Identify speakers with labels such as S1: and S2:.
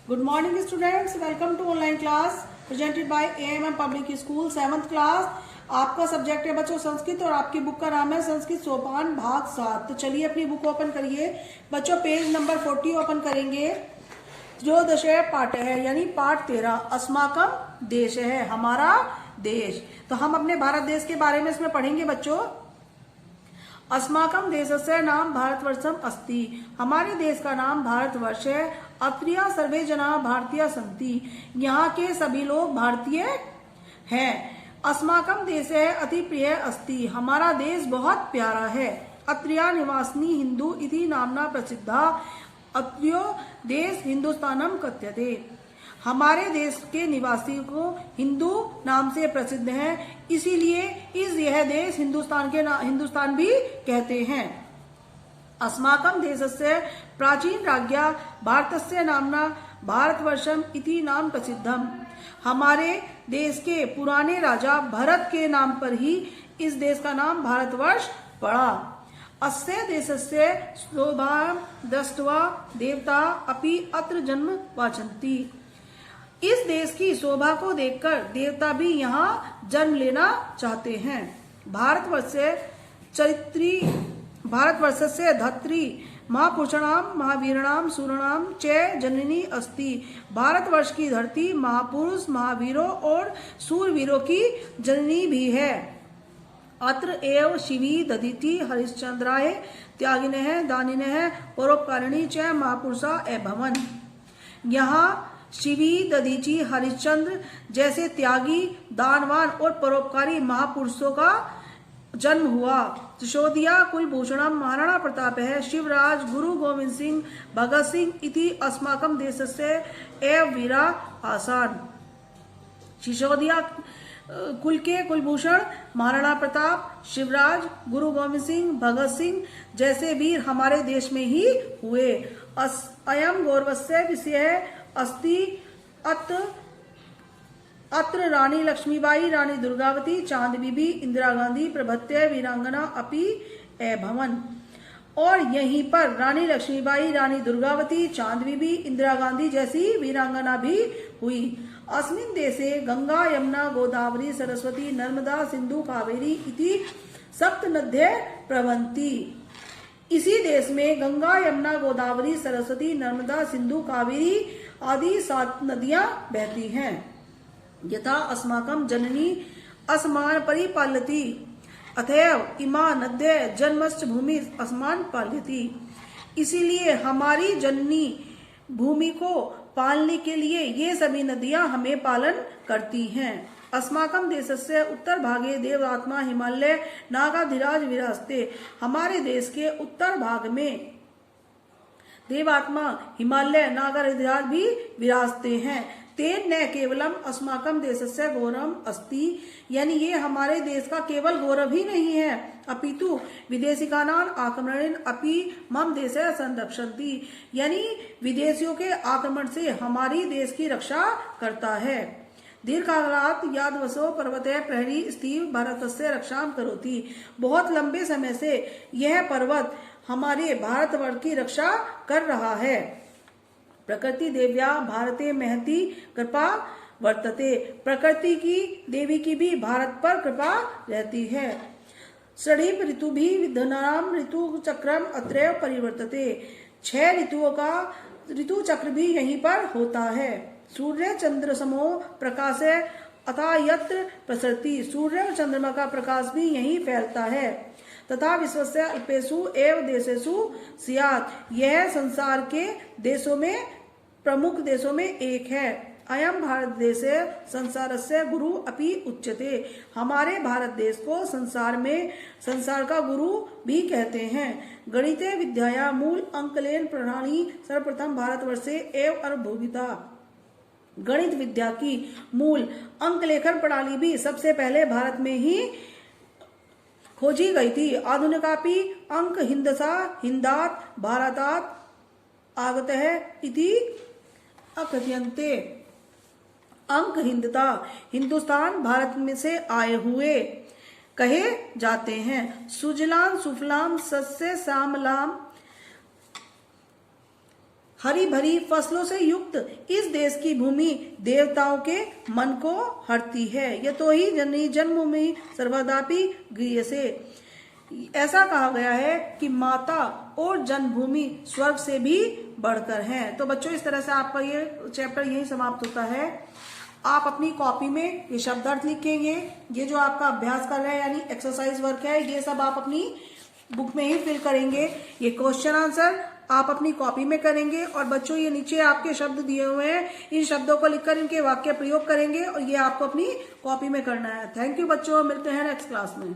S1: Good morning students, welcome to online class presented by AMM Public School 7th class. आपका subject है बच्चों संस्कृत और आपकी बुक का नाम है संस्कृत सोपान भाग 7। तो चलिए अपनी बुक ओपन करिए बच्चों, पेज नंबर 40 ओपन करेंगे। जो दशे पाठ है यानी पाठ 13 अस्माकम देश है, हमारा देश। तो हम अपने भारत देश के बारे में इसमें पढ़ेंगे बच्चों। अस्माकम देशस्य नाम भारतवर्षम अस्ति, हमारे देश का नाम भारतवर्ष है। अत्रिया सर्वे जना भारतीय संति, यहाँ के सभी लोग भारतीय हैं। अस्माकम देश है अति प्रिय अस्ति, हमारा देश बहुत प्यारा है। अत्रिया निवासिनी हिंदू इति नामना प्रसिद्धा, अत्रियो देश हिंदुस्तानम कथ्यते, हमारे देश के निवासी को हिंदू नाम से प्रसिद्ध है, इसीलिए यह देश हिंदुस्तान भी कहते हैं। अस्माकं देशस्य प्राचीन राज्ञा भारतस्य नामना भारतवर्षम इति नाम प्रसिद्धम, हमारे देश के पुराने राजा भरत के नाम पर ही इस देश का नाम भारतवर्ष पड़ा। अस्य देशस्य शोभां दृष्ट्वा देवता अपि अत्र जन्म वांछन्ति, इस देश की शोभा को देखकर देवता भी यहाँ जन्म लेना चाहते हैं। भारतवर्षस्य धरित्री महापुरुषाणाम महावीराणाम सूराणाम च जननी अस्ति, भारतवर्ष की धरती महापुरुष महावीरों और सूरवीरों की जननी भी है। अत्र एव शिवी दधीति हरिश्चंद्राय त्यागिनः दानिनः परोपकारिणी च महापुरुषा एभवन, यहाँ शिवी दधीची हरिश्चंद्र जैसे त्यागी दानवान और परोपकारी महापुरुषों का जन्म हुआ। सिसोदिया कुलभूषणम महाराणा प्रताप है, शिवराज गुरु गोविंद सिंह भगत सिंह इति अस्माकम देशस्य एव वीरा आसान, सिसोदिया कुल के कुलभूषण महाराणा प्रताप शिवराज गुरु गोविंद सिंह भगत सिंह जैसे वीर हमारे देश में ही हुए। अयम गौरवस्य विषय अस्ति अत्र रानी लक्ष्मीबाई रानी दुर्गावती चांद बीबी इंदिरा गांधी प्रभृत्य वीरांगना अपि एभवन, और यहीं पर रानी लक्ष्मीबाई रानी दुर्गावती चांद बीबी इंदिरा गांधी जैसी वीरांगना भी हुई। अस्मिन् देशे गंगा यमुना गोदावरी सरस्वती नर्मदा सिंधु कावेरी इति सप्त नद्यः प्रवहन्ति, इसी देश में गंगा यमुना गोदावरी सरस्वती नर्मदा सिंधु कावेरी आदि 7 नदियां बहती हैं। यथा अस्माकं जननी अस्मान परिपाल्यति अतएव इमा नद्य जन्मश्च भूमि अस्मान पाल्यति, इसीलिए हमारी जननी भूमि को पालने के लिए ये सभी नदियां हमें पालन करती हैं। अस्माकं देशस्य उत्तर भागे देवात्मा हिमालय नागाधिराज विराजते, हमारे देश के उत्तर भाग में देवात्मा हिमालय नागाधिराज भी विराजते हैं। तेन न केवलम अस्माकं देशस्य गौरवम अस्ति, यानी ये हमारे देश का केवल गौरव ही नहीं है, अपितु विदेशिकानां आक्रमणेन अपि मम देशः संरक्षन्ति, यानी विदेशियों के आक्रमण से हमारी देश की रक्षा करता है। दीर्घकालात् यादवसो पर्वतः प्रहरी स्थिर भारतस्य रक्षां करोति, बहुत लंबे समय से यह पर्वत हमारे भारतवर्ष की रक्षा कर रहा है। प्रकृति देव्या भारते महती कृपा वर्तते, प्रकृति की देवी की भी भारत पर कृपा रहती है। षडीप ऋतु भी विद्यनाम ऋतु चक्रम अत्रैव परिवर्तते, 6 ऋतुओं का ऋतु चक्र भी यहीं पर होता है। सूर्य चंद्र समो प्रकाश अथा यत्र प्रसरति, सूर्य और चंद्रमा का प्रकाश भी यहीं फैलता है। तथा विश्वस्य अल्पेषु एव देशेषु स्यात्, यह संसार के देशों में प्रमुख देशों में एक है। अयम भारत देशे संसारस्य गुरु अपि उच्यते, हमारे भारत देश को संसार का गुरु भी कहते हैं। गणिते विद्याया मूल अंकलेन प्रणाली सर्वप्रथम भारतवर्षे एव आरब्धा, गणित विद्या की मूल अंक लेखन प्रणाली भी सबसे पहले भारत में ही खोजी गई थी। आधुनिकापि अंक हिंदसा हिंदात भारतात आगतः इति अकथयन्ते, अंक हिंदता हिंदुस्तान भारत में से आए हुए कहे जाते हैं। सुजलाम सुफलाम सस्य श्यामलाम हरी भरी फसलों से युक्त इस देश की भूमि देवताओं के मन को हरती है। यतो ही जननी जन्मभूमि सर्वदापि गृह्यसे। ऐसा कहा गया है कि माता और जन्मभूमि स्वर्ग से भी बढ़कर है। तो बच्चों, इस तरह से आपका ये चैप्टर यही समाप्त होता है। आप अपनी कॉपी में ये शब्दार्थ लिखेंगे। ये जो आपका अभ्यास कर रहे हैं यानी एक्सरसाइज वर्क है, ये सब आप अपनी बुक में ही फिल करेंगे। ये क्वेश्चन आंसर आप अपनी कॉपी में करेंगे। और बच्चों, ये नीचे आपके शब्द दिए हुए हैं, इन शब्दों को लिखकर इनके वाक्य प्रयोग करेंगे और ये आपको अपनी कॉपी में करना है। थैंक यू बच्चों, मिलते हैं नेक्स्ट क्लास में।